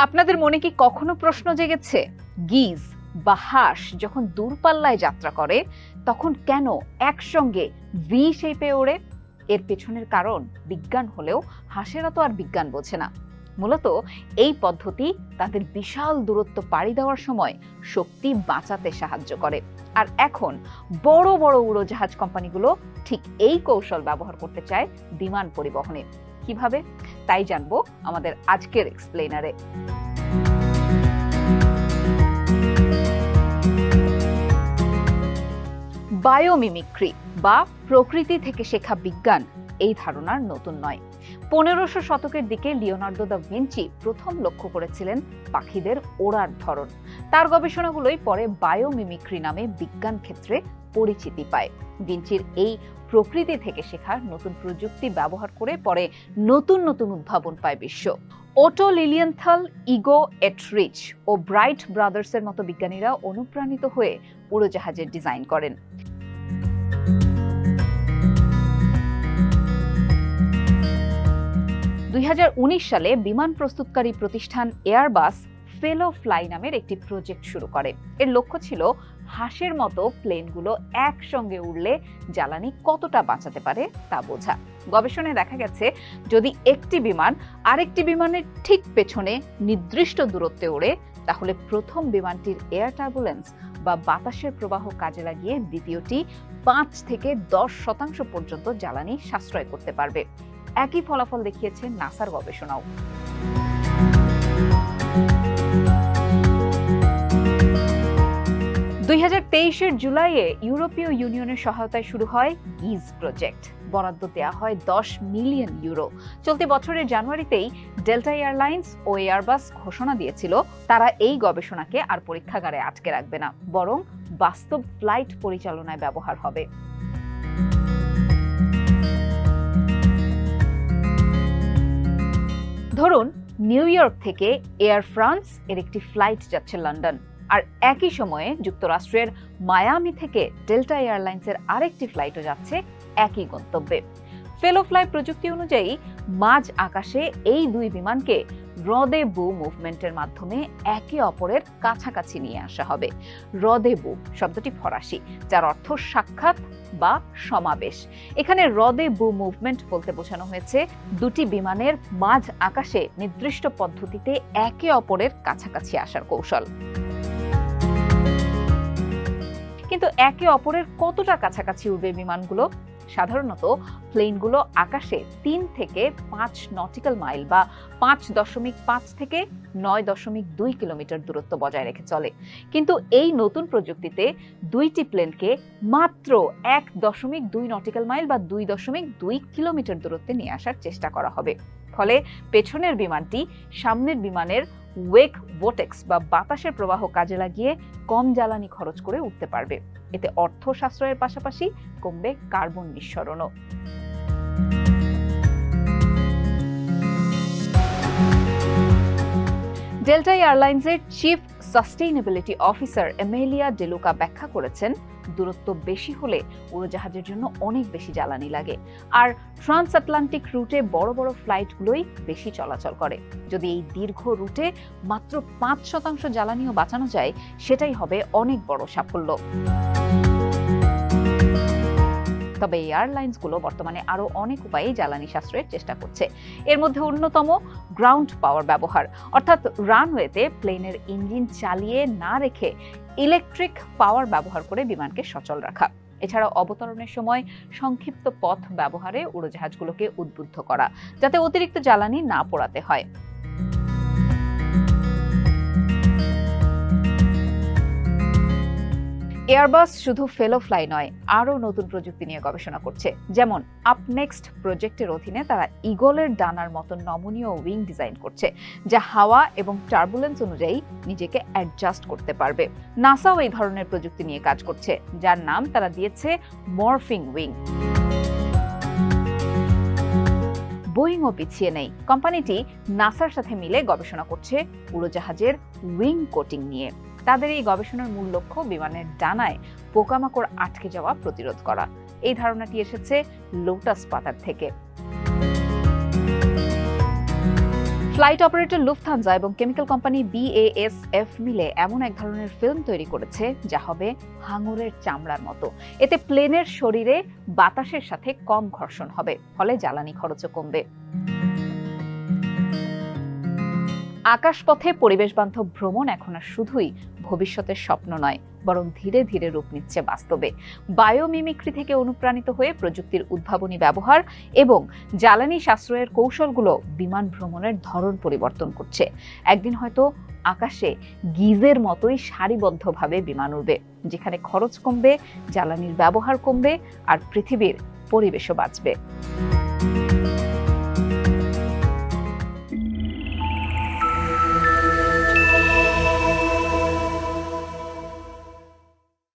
আপনাদের মনে কি কখনো প্রশ্ন জেগেছে, গিজ বা হাঁস যখন দূরপাল্লায় যাত্রা করে তখন কেন একসঙ্গে ভি শেপে ওড়ে? এর পেছনের কারণ বিজ্ঞান হলেও হাঁসেরা তো আর বিজ্ঞান বোঝে না। মূলত এই পদ্ধতি তাদের বিশাল দূরত্ব পাড়ি দেওয়ার সময় শক্তি বাঁচাতে সাহায্য করে। আর এখন বড় বড় উড়োজাহাজ কোম্পানিগুলো ঠিক এই কৌশল ব্যবহার করতে চায় বিমান পরিবহনে। কিভাবে, তাই জানবো আমাদের আজকের এক্সপ্লেনারে। বায়োমিমিক্রি বা প্রকৃতি থেকে শেখা বিজ্ঞান এই ধারণার নতুন নয়। 1500 শতকের দিকে লিওনার্দো দা ভিঞ্চি প্রথম লক্ষ্য করেছিলেন পাখিদের ওড়ার ধরন। তার গবেষণাগুলোই পরে বায়োমিমিক্রি নামে বিজ্ঞান ক্ষেত্রে পরিচিতি পায়। ভিঞ্চির এই প্রকৃতি থেকে শেখা নতুন প্রযুক্তি ব্যবহার করে পরে নতুন নতুন উদ্ভাবন পায় বিশ্ব। ওটো লিলিয়েন্থাল, ইগো এটরিচ ও ব্রাইট ব্রাদার্সের মতো বিজ্ঞানীরা অনুপ্রাণিত হয়ে উড়োজাহাজের ডিজাইন করেন। সালে বিমান প্রস্তুতকারী প্রতিষ্ঠান এয়ারবাস ফেলো ফ্লাই নামের একটি প্রজেক্ট শুরু করে। এর লক্ষ্য ছিল হাঁসের মতো প্লেনগুলো একসঙ্গে উড়লে জ্বালানি কতটা বাঁচাতে পারে তা বোঝা। গবেষণায় দেখা গেছে, যদি একটি বিমান আরেকটি বিমানের ঠিক পেছনে নির্দিষ্ট দূরত্বে ওড়ে, তাহলে প্রথম বিমানটির এয়ার টার্বুলেন্স বা বাতাসের প্রবাহ কাজে লাগিয়ে দ্বিতীয়টি 5 থেকে 10% পর্যন্ত জ্বালানি সাশ্রয় করতে পারবে। একই ফলাফল দেখিয়েছে নাসার গবেষণাও। 2023 জুলাইয়ে ইউরোপীয় ইউনিয়নের সহায়তায় শুরু হয় গিজ প্রজেক্ট। বরাদ্দ দেওয়া হয় 10 মিলিয়ন ইউরো। চলতি বছরের জানুয়ারিতেই ডেল্টা এয়ারলাইন্স ও এয়ারবাস ঘোষণা দিয়েছিল তারা এই গবেষণাকে আর পরীক্ষাগারে আটকে রাখবে না, বরং বাস্তব ফ্লাইট পরিচালনায় ব্যবহার হবে। ধরুন, নিউ ইয়র্ক থেকে এয়ার ফ্রান্স এর একটি ফ্লাইট যাচ্ছে লন্ডন, আর একই সময়ে যুক্তরাষ্ট্রের মায়ামি থেকে ডেল্টা এয়ারলাইন্সের আরেকটি ফ্লাইটও যাচ্ছে একই গন্তব্যে। ফেলো ফ্লাই প্রযুক্তি অনুযায়ী মাঝ আকাশে এই দুই বিমানকে রদেবু মুভমেন্টের মাধ্যমে একে অপরের কাছাকাছি নিয়ে আসা হবে। রদেবু শব্দটি ফরাসি, যার অর্থ সাক্ষাৎ বা সমাবেশ। এখানে রদেবু মুভমেন্ট বলতে বোঝানো হয়েছে দুটি বিমানের মাঝ আকাশে নির্দিষ্ট পদ্ধতিতে একে অপরের কাছাকাছি আসার কৌশল। কিন্তু একে অপরের কতটা কাছাকাছি উড়বে বিমানগুলো? সাধারণত প্লেনগুলো আকাশে 3 থেকে 5 নটিক্যাল মাইল বা 5.5 থেকে 9.2 কিলোমিটার দূরত্ব বজায় রেখে চলে। কিন্তু এই নতুন প্রযুক্তিতে দুইটি প্লেনকে মাত্র 1.2 নটিক্যাল মাইল বা 2.2 কিলোমিটার দূরত্বে নিয়ে আসার চেষ্টা করা হবে। ফলে পেছনের বিমানটি সামনের বিমানের ওয়েক ভোটেক্স বা বাতাসের প্রবাহ কাজে লাগিয়ে কম জ্বালানি খরচ করে উঠতে পারবে। এতে অর্থ সাশ্রয়ের পাশাপাশি কমবে কার্বন নিঃসরণও। ডেল্টা এয়ারলাইন্সের চিফ সাস্টেইনেবিলিটি অফিসার এমেলিয়া ডেলুকা ব্যাখ্যা করেছেন, দূরত্ব বেশি হলে উড়োজাহাজের জন্য অনেক বেশি জ্বালানি লাগে, আর ট্রান্স আটলান্টিক রুটে বড় বড় ফ্লাইটগুলোই বেশি চলাচল করে। যদি এই দীর্ঘ রুটে মাত্র 5% জ্বালানিও বাঁচানো যায়, সেটাই হবে অনেক বড় সাফল্য। তবে এয়ারলাইন্সগুলো বর্তমানে আরো অনেক উপায়ে জ্বালানি সাশ্রয়ের চেষ্টা করছে। এর মধ্যে অন্যতম গ্রাউন্ড পাওয়ার ব্যবহার, অর্থাৎ রানওয়েতে প্লেনের ইঞ্জিন চালিয়ে না রেখে ইলেকট্রিক পাওয়ার ব্যবহার করে বিমানকে সচল রাখা। এছাড়া অবতরণের সময় সংক্ষিপ্ত পথ ব্যবহারে উড়োজাহাজগুলোকে উদ্বুদ্ধ করা, যাতে অতিরিক্ত জ্বালানি না পোড়াতে হয়। এয়ারবাস শুধু ফেলো ফ্লাই নয়, আরও নতুন প্রযুক্তি নিয়ে গবেষণা করছে। যেমন আপনেক্সট প্রজেক্টের অধীনে তারা ইগলের ডানার মতো নমনীয় উইং ডিজাইন করছে, যা হাওয়া এবং টার্বুলেন্স অনুযায়ী নিজেকে অ্যাডজাস্ট করতে পারবে। নাসাও এই ধরনের প্রযুক্তি নিয়ে কাজ করছে, যার নাম তারা দিয়েছে মরফিং উইং। বোয়িংও পিছিয়ে নেই। কোম্পানিটি নাসার সাথে মিলে গবেষণা করছে উড়োজাহাজের উইং কোটিং নিয়ে। তাদের এই গবেষণার মূল লক্ষ্য বিমানের ডানায় পোকামাকড় আটকে যাওয়া প্রতিরোধ করা। এই ধারণাটি এসেছে লোটাস পাতার থেকে। ফ্লাইট অপারেটর লুফথানজা এবং কেমিক্যাল কোম্পানি BASF মিলে এমন এক ধরনের ফিল্ম তৈরি করেছে যা হবে হাঙরের চামড়ার মতো। এতে প্লেনের শরীরে বাতাসের সাথে কম ঘর্ষণ হবে, ফলে জ্বালানি খরচও কমবে। আকাশপথে পরিবেশ বান্ধব ভ্রমণ এখন আর শুধুই ভবিষ্যতের স্বপ্ন নয়, বরং ধীরে ধীরে রূপ নিচ্ছে বাস্তবে। বায়োমিমিক্রি থেকে অনুপ্রাণিত হয়ে প্রযুক্তির উদ্ভাবনী ব্যবহার এবং জ্বালানি সাশ্রয়ের কৌশলগুলো বিমান ভ্রমণের ধরন পরিবর্তন করছে। একদিন হয়তো আকাশে গিজের মতোই সারিবদ্ধভাবে বিমান উড়বে, যেখানে খরচ কমবে, জ্বালানির ব্যবহার কমবে, আর পৃথিবীর পরিবেশও বাঁচবে।